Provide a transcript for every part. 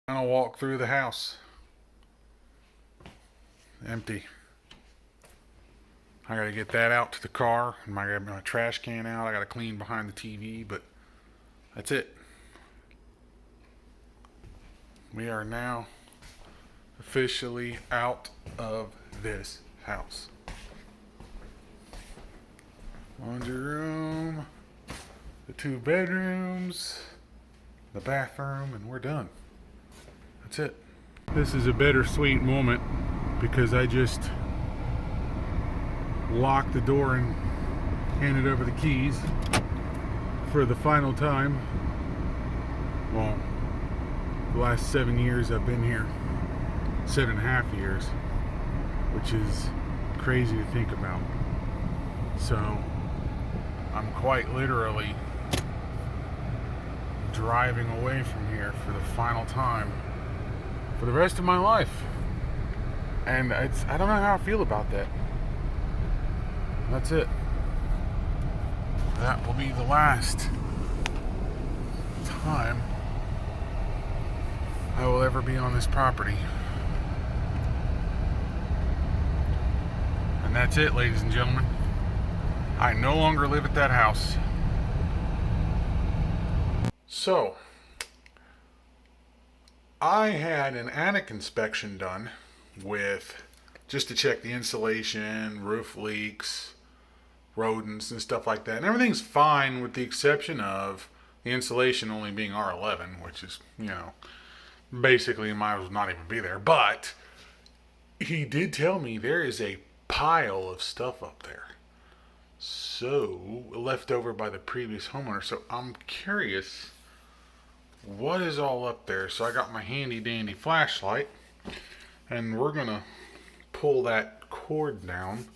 I'll walk through the house. Empty. I gotta get that out to the car, and I got my trash can out. I gotta clean behind the TV, but that's it. We are now officially out of this house. Laundry room, the 2 bedrooms, the bathroom, and we're done. That's it. This is a bittersweet moment because I just locked the door and handed over the keys for the final time. Well, the last 7 years I've been here, 7.5 years, which is crazy to think about. So I'm quite literally driving away from here for the final time for the rest of my life. And I don't know how I feel about that. That's it. That will be the last time I will ever be on this property. And that's it, ladies and gentlemen. I no longer live at that house. So, I had an attic inspection done with just to check the insulation, roof leaks, rodents, and stuff like that. And everything's fine with the exception of the insulation only being R11, which is, basically might as well not even be there. But he did tell me there is a pile of stuff up there. So, left over by the previous homeowner. So, I'm curious what is all up there. So, I got my handy dandy flashlight, and we're going to pull that cord down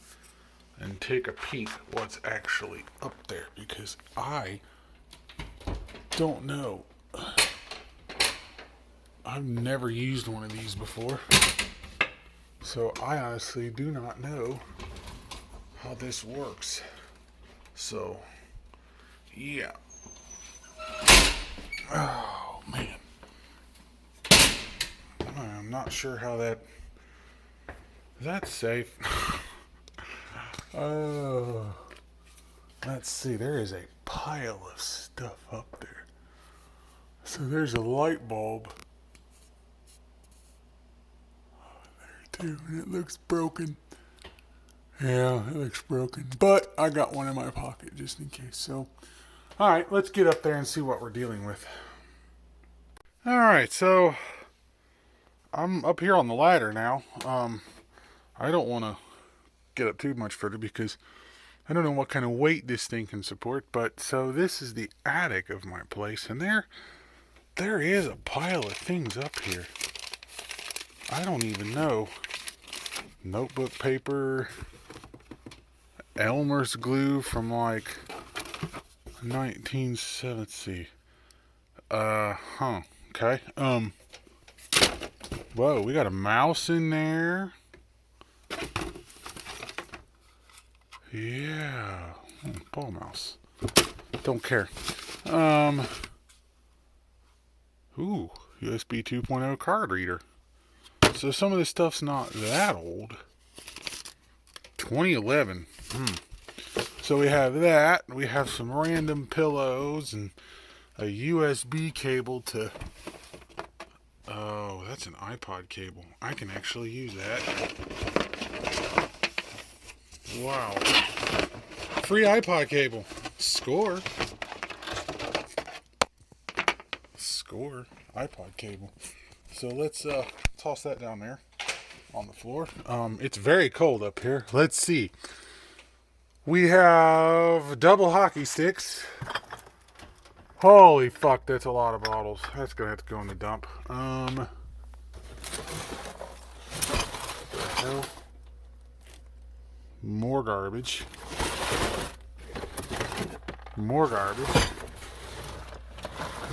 and take a peek what's actually up there, because I don't know. I've never used one of these before, so I honestly do not know how this works. So, yeah. Oh, man. I'm not sure how that's safe. Oh. Let's see, there is a pile of stuff up there. So there's a light bulb. There too, and it looks broken. Yeah, it looks broken. But I got one in my pocket just in case. So, alright, let's get up there and see what we're dealing with. Alright, so I'm up here on the ladder now. I don't want to get up too much further because I don't know what kind of weight this thing can support. But so this is the attic of my place, and there is a pile of things up here. I don't even know. Notebook paper, Elmer's glue from like 1970. Okay. Whoa, we got a mouse in there. Yeah. Ball mouse. Don't care. Ooh, USB 2.0 card reader. So some of this stuff's not that old. 2011. So we have that. We have some random pillows and a USB cable to... Oh, that's an iPod cable. I can actually use that. Wow. Free iPod cable. Score. iPod cable. So let's toss that down there on the floor. It's very cold up here. Let's see. We have double hockey sticks. Holy fuck, that's a lot of bottles. That's gonna have to go in the dump. The hell? More garbage.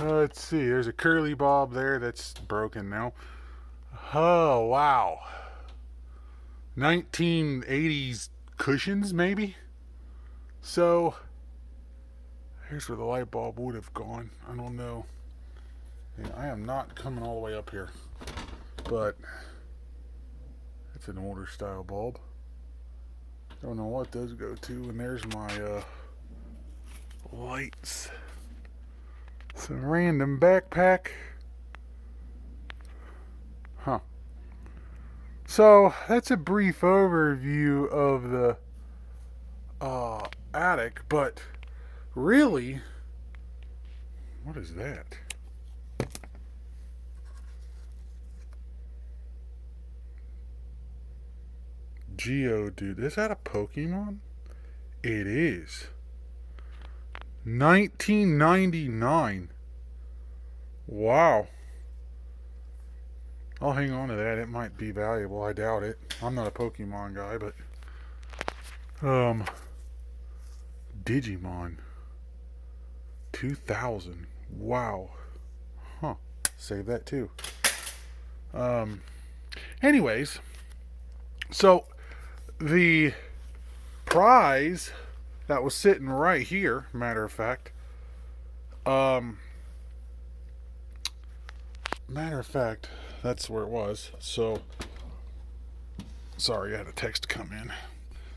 Let's see. There's a curly bob there that's broken now. Oh, wow. 1980s cushions, maybe? So, here's where the light bulb would have gone. I don't know Yeah, I am not coming all the way up here, but it's an older style bulb. Don't know what those go to, and there's my lights. Some random backpack. Huh. So that's a brief overview of the attic, but really, what is that? Geodude. Is that a Pokemon? It is. 1999. Wow. I'll hang on to that. It might be valuable. I doubt it. I'm not a Pokemon guy, but Digimon 2000. Wow. Huh. Save that too. Anyways, so the prize that was sitting right here, matter of fact, that's where it was. So, sorry, I had a text come in.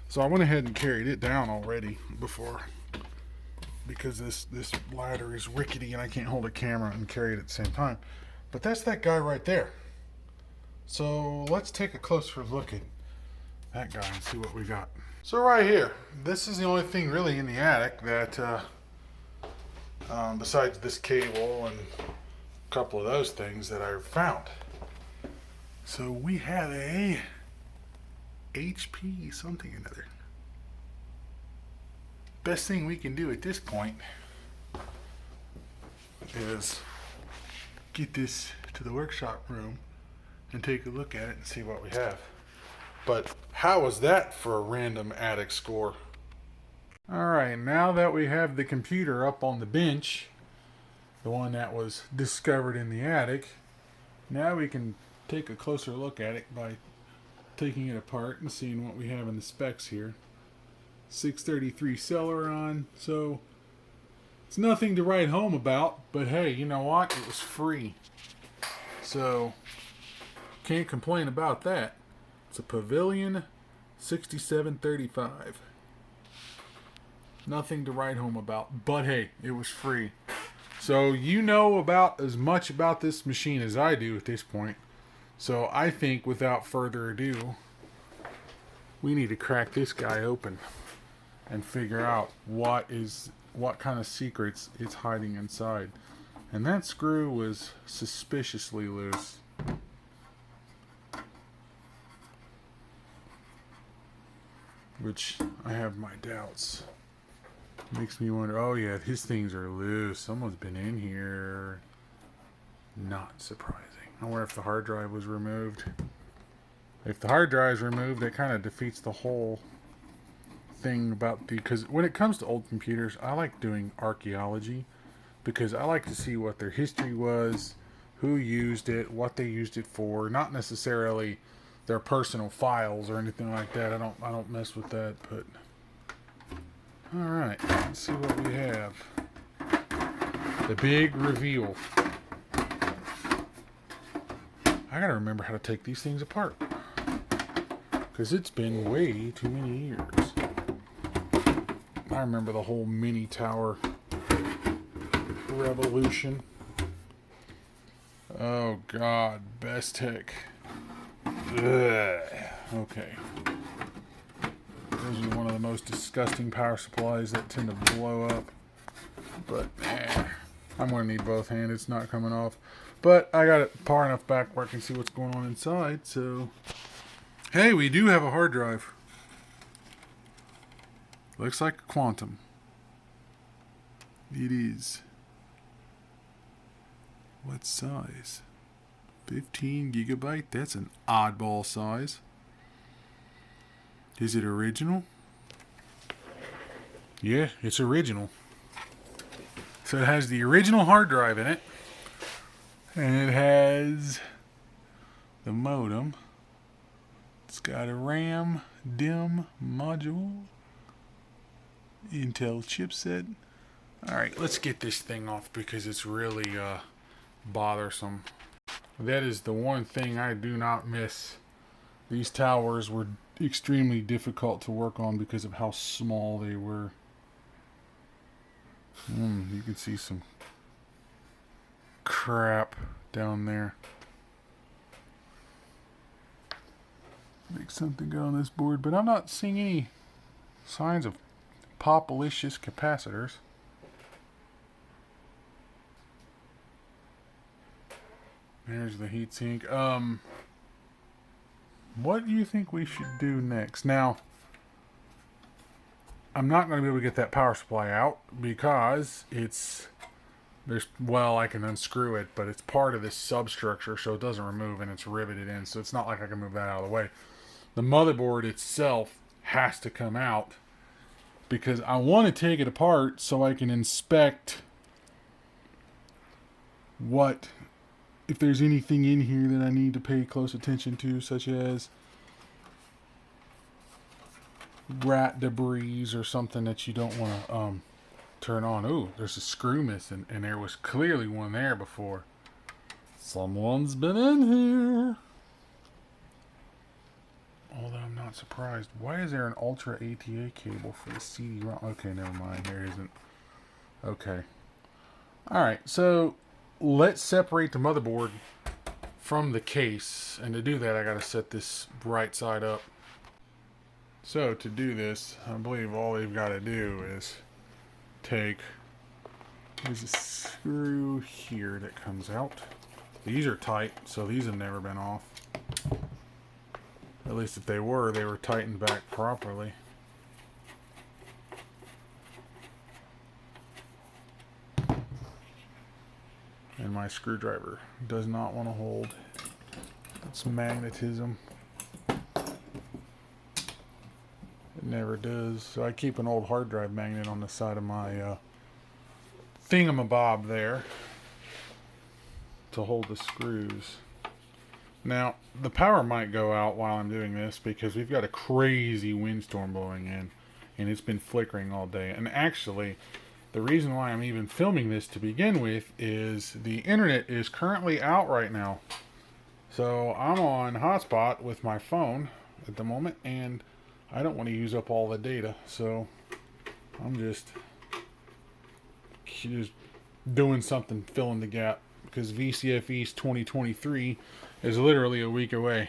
So I went ahead and carried it down already before, because this ladder is rickety and I can't hold a camera and carry it at the same time. But that's that guy right there. So let's take a closer look at that guy and see what we got. So right here, this is the only thing really in the attic that, besides this cable and a couple of those things that I found. So we have a HP something or another. Best thing we can do at this point is get this to the workshop room and take a look at it and see what we have. But how was that for a random attic score? Alright, now that we have the computer up on the bench, the one that was discovered in the attic, now we can take a closer look at it by taking it apart and seeing what we have in the specs here. 633 Celeron, so it's nothing to write home about, but hey, you know what? It was free. So, can't complain about that. It's a Pavilion 6735. Nothing to write home about, but hey, it was free. So you know about as much about this machine as I do at this point. So I think without further ado, we need to crack this guy open and figure out what kind of secrets it's hiding inside. And that screw was suspiciously loose. Which I have my doubts. Makes me wonder, oh yeah, his things are loose. Someone's been in here. Not surprising. I wonder if the hard drive was removed. If the hard drive is removed, it kind of defeats the whole thing about because when it comes to old computers, I like doing archaeology because I like to see what their history was, who used it, what they used it for, not necessarily their personal files or anything like that. I don't mess with that, but all right, let's see what we have. The big reveal. I gotta remember how to take these things apart because it's been way too many years. I remember the whole mini tower revolution. Oh God, best tech. Okay. Those are one of the most disgusting power supplies that tend to blow up. But I'm going to need both hands. It's not coming off. But I got it far enough back where I can see what's going on inside. So, hey, we do have a hard drive. Looks like a Quantum. It is. What size? 15 gigabyte. That's an oddball size. Is it original? Yeah, it's original. So it has the original hard drive in it. And it has the modem. It's got a RAM DIMM module. Intel chipset. Alright, let's get this thing off because it's really bothersome. That is the one thing I do not miss. These towers were extremely difficult to work on because of how small they were. You can see some crap down there. Make something go on this board, but I'm not seeing any signs of populicious capacitors. There's the heatsink. What do you think we should do next? Now, I'm not going to be able to get that power supply out because I can unscrew it, but it's part of this substructure, so it doesn't remove and it's riveted in, so it's not like I can move that out of the way. The motherboard itself has to come out because I want to take it apart so I can inspect if there's anything in here that I need to pay close attention to, such as rat debris or something that you don't want to turn on. Ooh, there's a screw missing, and there was clearly one there before. Someone's been in here. Although I'm not surprised. Why is there an Ultra ATA cable for the CD-ROM? Okay, never mind. There isn't. Okay. Alright, so let's separate the motherboard from the case. And to do that, I got to set this right side up. So to do this, I believe all they've got to do is there's a screw here that comes out. These are tight, so these have never been off. At least if they were tightened back properly. And my screwdriver does not want to hold. It's magnetism. It never does. So I keep an old hard drive magnet on the side of my thingamabob there to hold the screws. Now, the power might go out while I'm doing this because we've got a crazy windstorm blowing in and it's been flickering all day. And actually, the reason why I'm even filming this to begin with is the internet is currently out right now. So I'm on hotspot with my phone at the moment and I don't want to use up all the data. So I'm just doing something, filling the gap, because VCF East 2023 is literally a week away.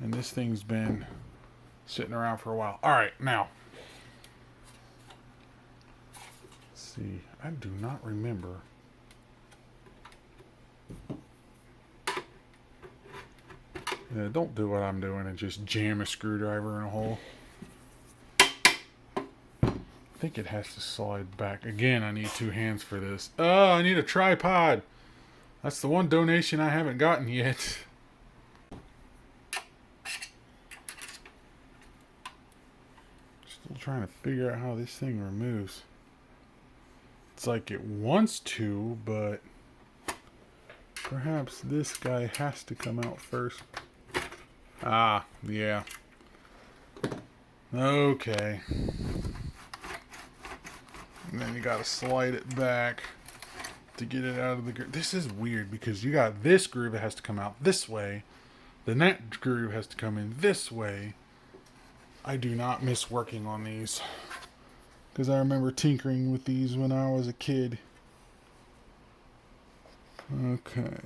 And this thing's been sitting around for a while. Alright, now. Let's see. I do not remember. Yeah, don't do what I'm doing and just jam a screwdriver in a hole. I think it has to slide back. Again, I need two hands for this. Oh, I need a tripod. That's the one donation I haven't gotten yet. Still trying to figure out how this thing removes. It's like it wants to, but perhaps this guy has to come out first. Ah, yeah. Okay. And then you gotta slide it back to get it out of the groove. This is weird because you got this groove that has to come out this way. Then that groove has to come in this way. I do not miss working on these, because I remember tinkering with these when I was a kid. Okay.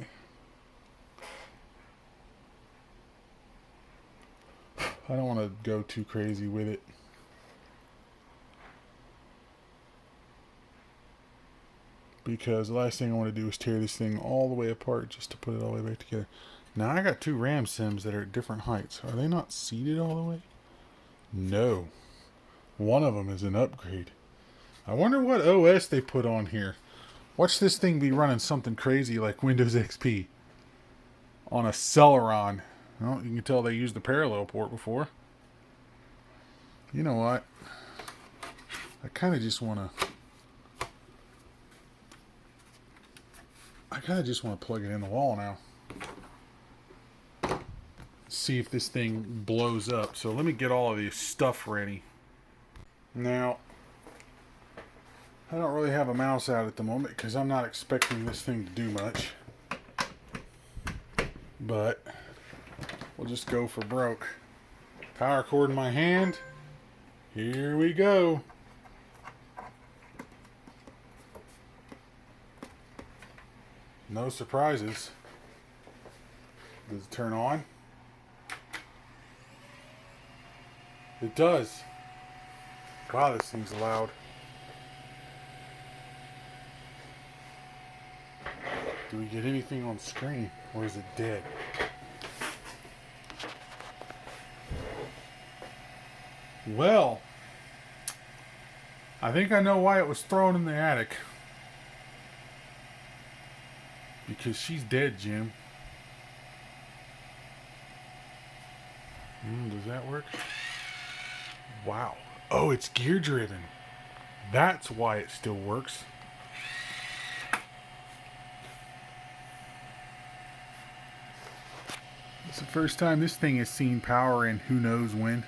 I don't want to go too crazy with it. Because the last thing I want to do is tear this thing all the way apart just to put it all the way back together. Now I got two RAM sims that are at different heights. Are they not seated all the way? No. One of them is an upgrade. I wonder what OS they put on here. Watch this thing be running something crazy like Windows XP on a Celeron. Well, you can tell they used the parallel port before. You know what? I kind of just want to... plug it in the wall now. See if this thing blows up. So let me get all of this stuff ready. Now, I don't really have a mouse out at the moment because I'm not expecting this thing to do much. But we'll just go for broke. Power cord in my hand. Here we go. No surprises. Does it turn on? It does. Wow, this thing's loud. Do we get anything on screen, or is it dead? Well, I think I know why it was thrown in the attic. Because she's dead, Jim. Does that work? Wow. Oh, it's gear driven. That's why it still works. It's the first time this thing has seen power in who knows when.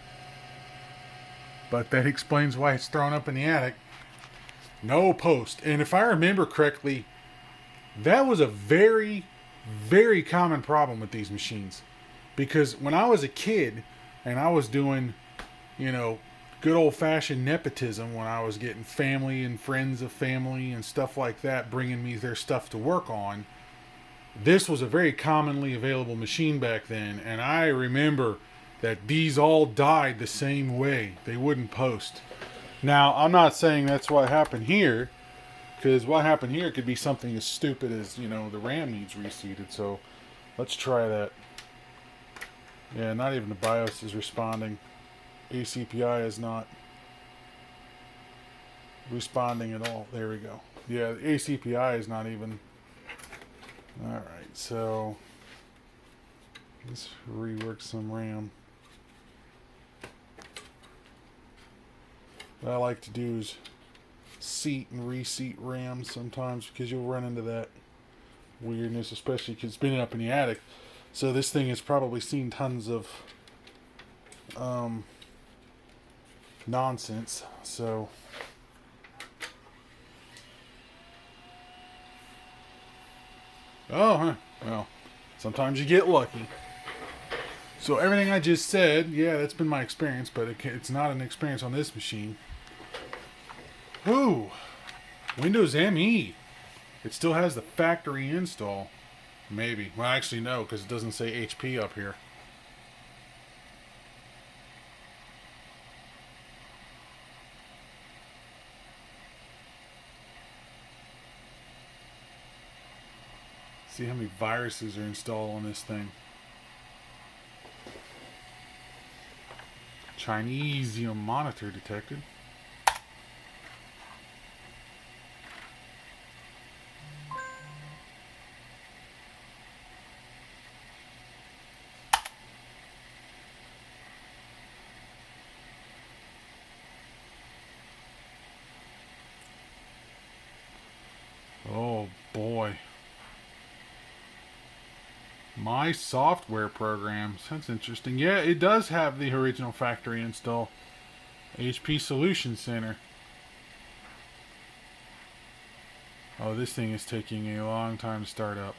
But that explains why it's thrown up in the attic. No post. And if I remember correctly, that was a very, very common problem with these machines. Because when I was a kid and I was doing, good old-fashioned nepotism, when I was getting family and friends of family and stuff like that bringing me their stuff to work on, this was a very commonly available machine back then. And I remember that these all died the same way. They wouldn't post. Now, I'm not saying that's what happened here, because what happened here could be something as stupid as, the RAM needs reseated. So let's try that. Yeah, not even the BIOS is responding. ACPI is not responding at all. There we go. Yeah, the ACPI is not even. Alright, so let's rework some RAM. What I like to do is seat and reseat RAM sometimes, because you'll run into that weirdness, especially because it's been up in the attic. So this thing has probably seen tons of nonsense. So well, sometimes you get lucky. So everything I just said, yeah, that's been my experience, but it's not an experience on this machine. Ooh, Windows ME. It still has the factory install. Maybe. Well, actually, no, because it doesn't say HP up here. See how many viruses are installed on this thing. Chinese monitor detected. Oh boy. My software programs. That's interesting. Yeah, it does have the original factory install. HP Solution Center. Oh, this thing is taking a long time to start up.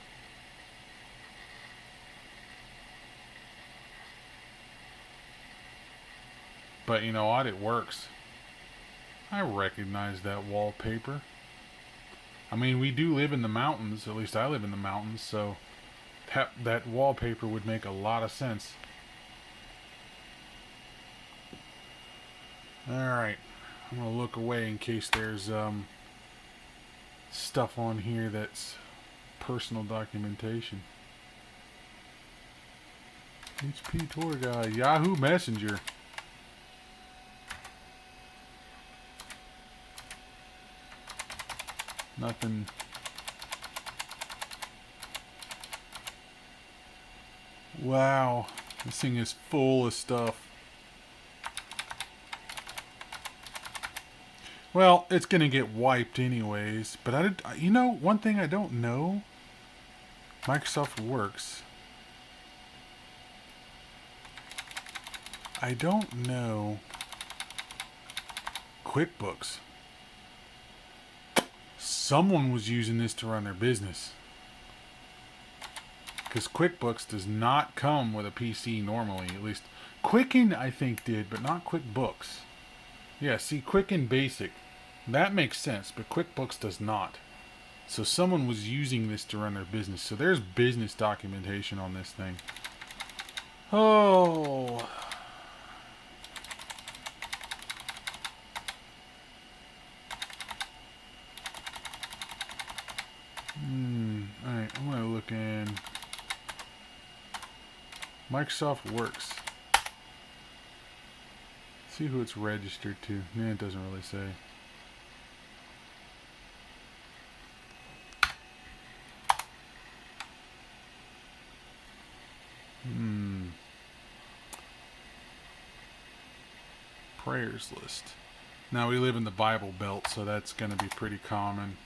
But you know what? It works. I recognize that wallpaper. I mean, we do live in the mountains. At least I live in the mountains, so that wallpaper would make a lot of sense. Alright. I'm going to look away in case there's stuff on here that's personal documentation. HP Tour Guide. Yahoo Messenger. Nothing. Wow, this thing is full of stuff. Well, it's gonna get wiped anyways. But one thing I don't know. Microsoft Works. I don't know QuickBooks. Someone was using this to run their business. Because QuickBooks does not come with a PC normally. At least Quicken, I think, did, but not QuickBooks. Yeah, see, Quicken Basic. That makes sense, but QuickBooks does not. So someone was using this to run their business. So there's business documentation on this thing. Oh. Alright, I'm going to look in Microsoft Works. See who it's registered to. Nah, it doesn't really say. Prayers list. Now we live in the Bible Belt, so that's going to be pretty common.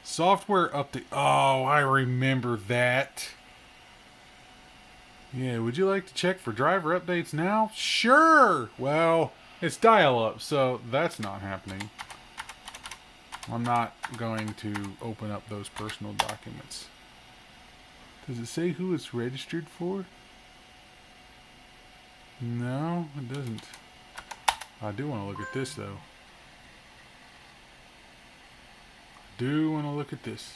Software update. Oh, I remember that. Yeah, would you like to check for driver updates now? Sure! Well, it's dial-up, so that's not happening. I'm not going to open up those personal documents. Does it say who it's registered for? No, it doesn't. I do want to look at this, though. Do want to look at this.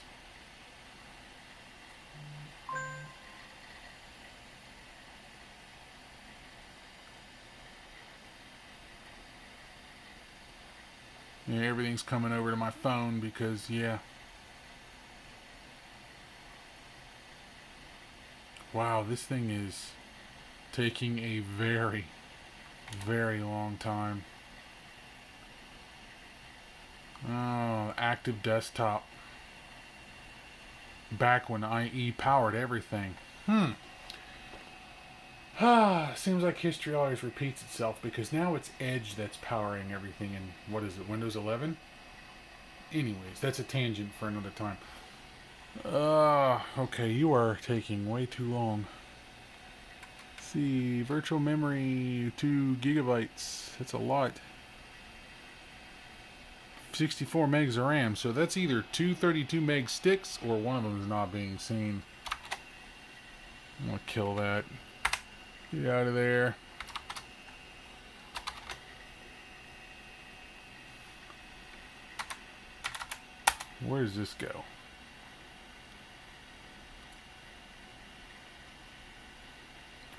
Yeah, everything's coming over to my phone because, yeah. Wow, this thing is taking a very, very long time. Oh, active desktop. Back when IE powered everything. Seems like history always repeats itself because now it's Edge that's powering everything in, what is it, Windows 11? Anyways, that's a tangent for another time. Okay, you are taking way too long. Let's see, virtual memory, 2 gigabytes. That's a lot. 64 megs of RAM, so that's either 2 32 meg sticks or one of them is not being seen. I'm gonna kill that. Get out of there. Where does this go?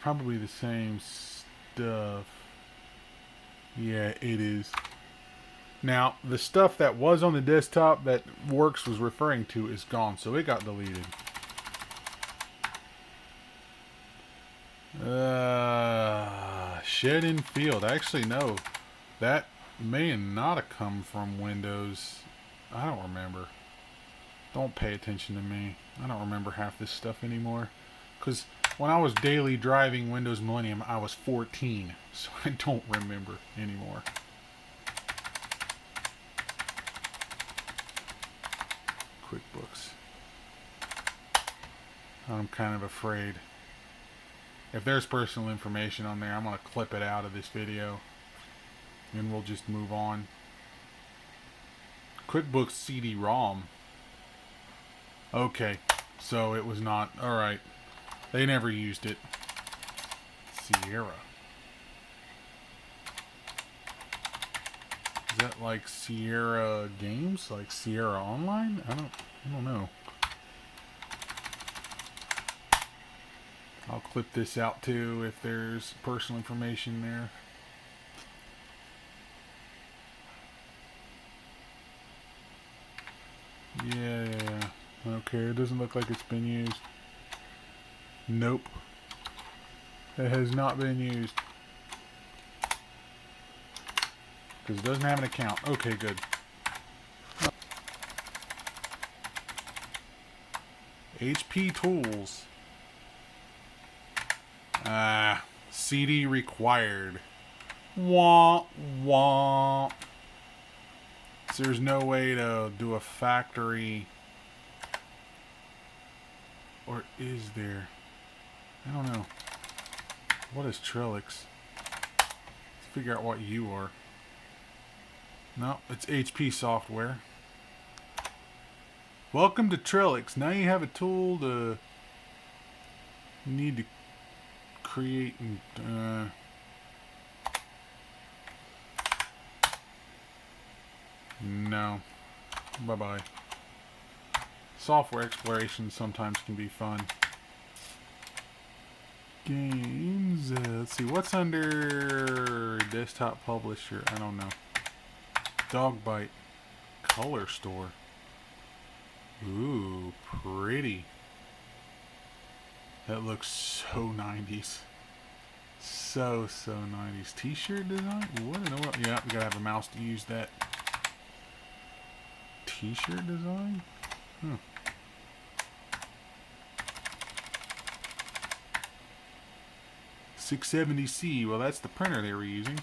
Probably the same stuff. Yeah, it is. Now, the stuff that was on the desktop that Works was referring to is gone, so it got deleted. Shed in field. Actually, no. That may not have come from Windows. I don't remember. Don't pay attention to me. I don't remember half this stuff anymore. Because when I was daily driving Windows Millennium, I was 14. So I don't remember anymore. QuickBooks. I'm kind of afraid. If there's personal information on there, I'm going to clip it out of this video. And we'll just move on. QuickBooks CD-ROM. Okay. So it was not. Alright. They never used it. Sierra. Is that like Sierra Games? Like Sierra Online? I don't know. I'll clip this out too if there's personal information there. Yeah. Okay, it doesn't look like it's been used. Nope. It has not been used. Because it doesn't have an account. Okay, good. HP Tools. CD required. Wah, wah. So there's no way to do a factory. Or is there? I don't know. What is Trellix? Let's figure out what you are. No, it's HP software. Welcome to Trellix. Now you have a tool to need to create and no. Bye-bye. Software exploration sometimes can be fun. Games. Let's see. What's under desktop publisher? I don't know. Dog Bite. Color store. Ooh, pretty. That looks so 90s. So 90s. T-shirt design? What in the world? Yeah, we gotta have a mouse to use that. T-shirt design? Huh. $670C. Well, that's the printer they were using.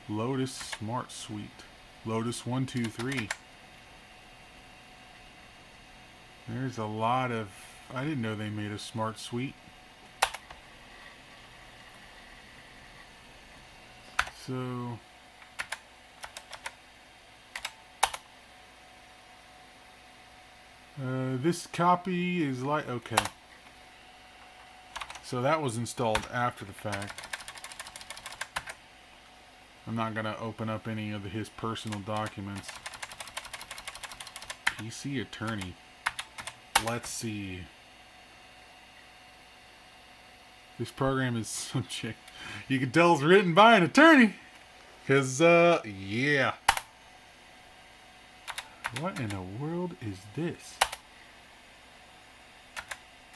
Lotus Smart Suite. Lotus 123. There's a lot of... I didn't know they made a Smart Suite. So... this copy is like... Okay. So that was installed after the fact. I'm not going to open up any of his personal documents. PC attorney. Let's see. This program is some chick. You can tell it's written by an attorney. Because, yeah. What in the world is this?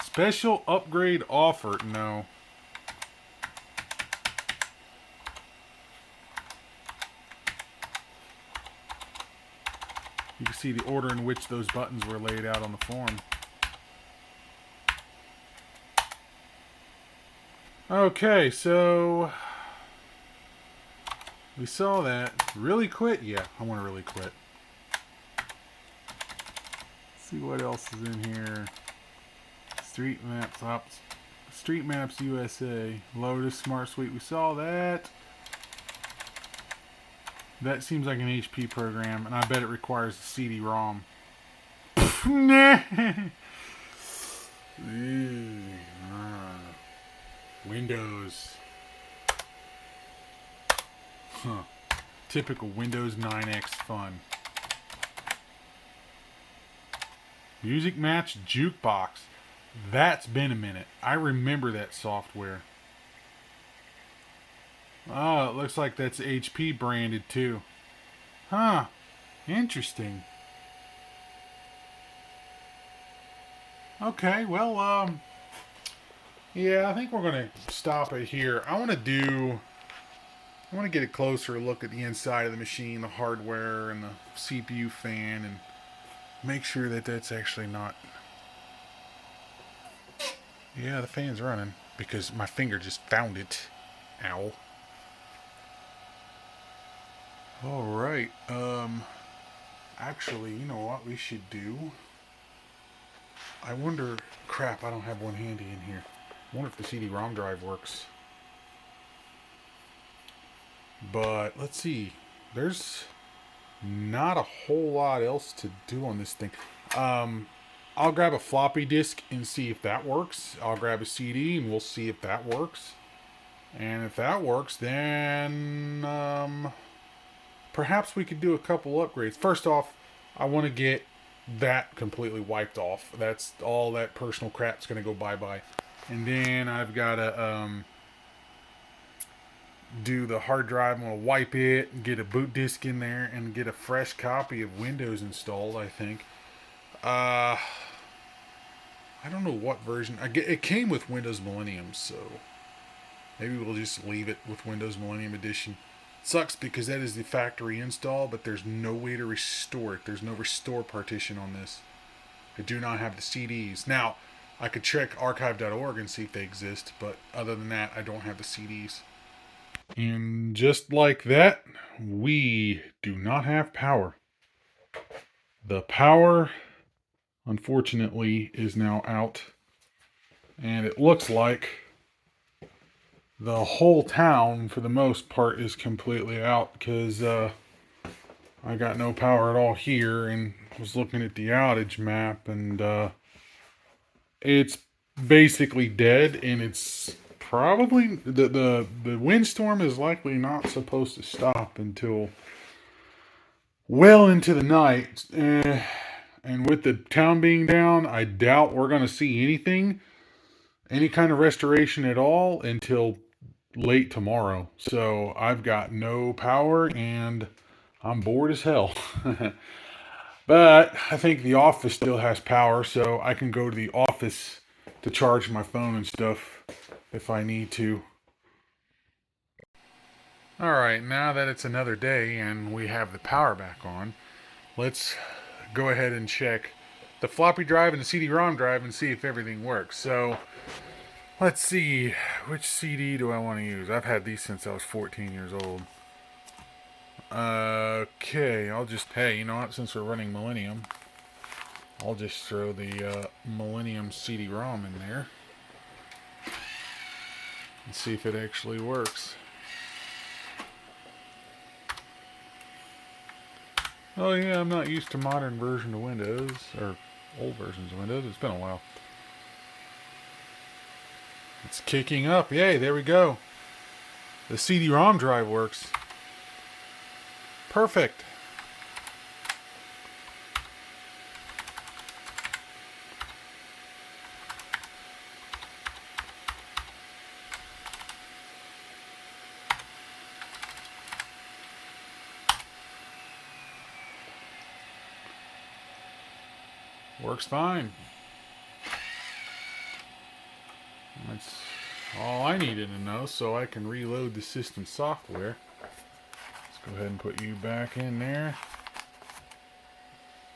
Special upgrade offer. No. You can see the order in which those buttons were laid out on the form. Okay, so we saw that. Really quit? Yeah, I want to really quit. Let's see what else is in here. Street Maps USA. Lotus Smart Suite. We saw that. That seems like an HP program, and I bet it requires a CD-ROM. Windows. Huh. Typical Windows 9X fun. Music Match Jukebox. That's been a minute. I remember that software. Oh, it looks like that's HP branded too. Huh. Interesting. Okay, well, yeah, I think we're going to stop it here. I want to get a closer look at the inside of the machine, the hardware, and the CPU fan, and make sure that that's actually not... Yeah, the fan's running, because my finger just found it. Ow. Alright, actually, you know what we should do? I wonder... Crap, I don't have one handy in here. I wonder if the CD-ROM drive works. But, let's see. There's not a whole lot else to do on this thing. I'll grab a floppy disk and see if that works. I'll grab a CD and we'll see if that works. And if that works, then... perhaps we could do a couple upgrades. First off, I want to get that completely wiped off. That's all that personal crap's going to go bye-bye. And then I've got to do the hard drive. I'm going to wipe it and get a boot disk in there and get a fresh copy of Windows installed, I think. I don't know what version. It came with Windows Millennium, so maybe we'll just leave it with Windows Millennium Edition. Sucks because that is the factory install, but there's no way to restore it. There's no restore partition on this. I do not have the CDs. Now, I could check archive.org and see if they exist, but other than that, I don't have the CDs. And just like that, we do not have power. The power, unfortunately, is now out. And it looks like the whole town, for the most part, is completely out because I got no power at all here, and was looking at the outage map, and it's basically dead, and it's probably the windstorm is likely not supposed to stop until well into the night. And with the town being down, I doubt we're going to see any kind of restoration at all until late tomorrow. So I've got no power and I'm bored as hell. But I think the office still has power, so I can go to the office to charge my phone and stuff if I need to. Alright, now that it's another day and we have the power back on, let's go ahead and check the floppy drive and the CD-ROM drive and see if everything works. So, let's see, which CD do I want to use? I've had these since I was 14 years old. Okay, hey, you know what, since we're running Millennium, I'll just throw the Millennium CD-ROM in there and see if it actually works. Oh yeah, I'm not used to modern version of Windows, or old versions of Windows. It's been a while. It's kicking up. Yay, there we go. The CD-ROM drive works. Perfect. Works fine. That's all I needed to know, so I can reload the system software. Let's go ahead and put you back in there.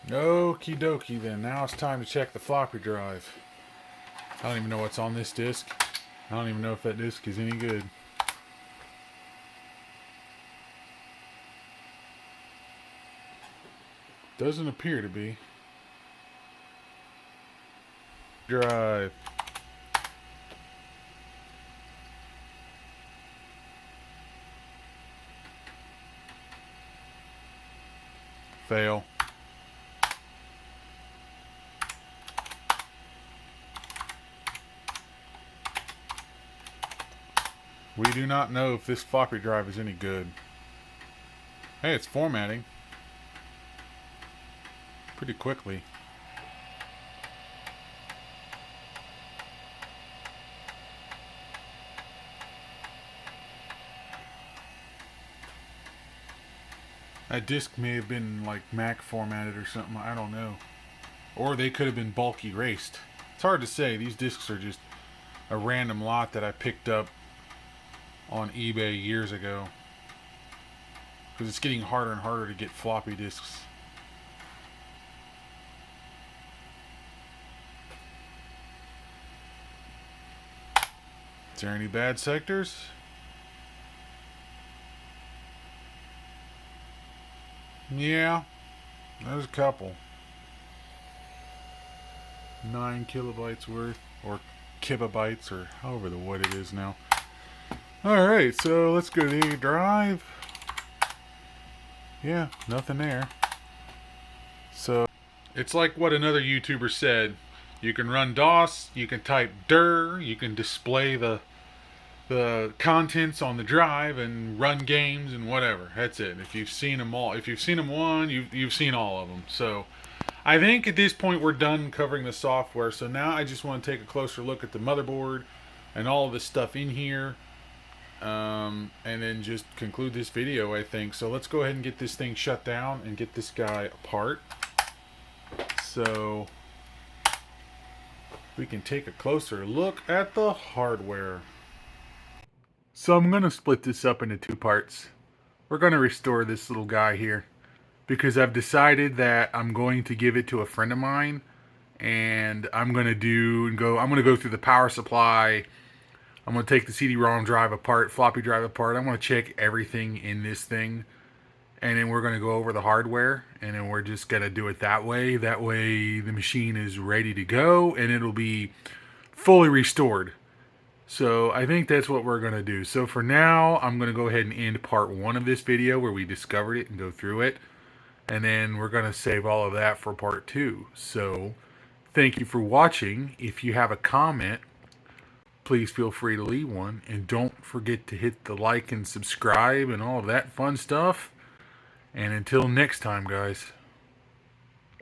Okie dokie then. Now it's time to check the floppy drive. I don't even know what's on this disk. I don't even know if that disk is any good. Doesn't appear to be. Drive. Fail. We do not know if this floppy drive is any good. Hey, it's formatting pretty quickly. That disk may have been like Mac formatted or something, I don't know. Or they could have been bulk erased. It's hard to say. These discs are just a random lot that I picked up on eBay years ago. Because it's getting harder and harder to get floppy disks. Is there any bad sectors? Yeah, there's a couple. 9 kilobytes worth, or kilobytes, or however the what it is now. Alright, so let's go to the drive. Yeah, nothing there. So, it's like what another YouTuber said. You can run DOS, you can type dir, you can display the contents on the drive and run games and whatever. That's it. If you've seen them all, if you've seen them one, you've seen all of them. So I think at this point we're done covering the software. So now I just want to take a closer look at the motherboard and all of this stuff in here, and then just conclude this video, I think. So let's go ahead and get this thing shut down and get this guy apart, so we can take a closer look at the hardware. So I'm going to split this up into two parts. We're going to restore this little guy here because I've decided that I'm going to give it to a friend of mine, and I'm going to go through the power supply. I'm going to take the CD-ROM drive apart, floppy drive apart. I'm going to check everything in this thing, and then we're going to go over the hardware, and then we're just going to do it that way. That way the machine is ready to go and it'll be fully restored. So I think that's what we're going to do. So for now, I'm going to go ahead and end part 1 of this video where we discovered it and go through it. And then we're going to save all of that for part 2. So thank you for watching. If you have a comment, please feel free to leave one. And don't forget to hit the like and subscribe and all of that fun stuff. And until next time, guys.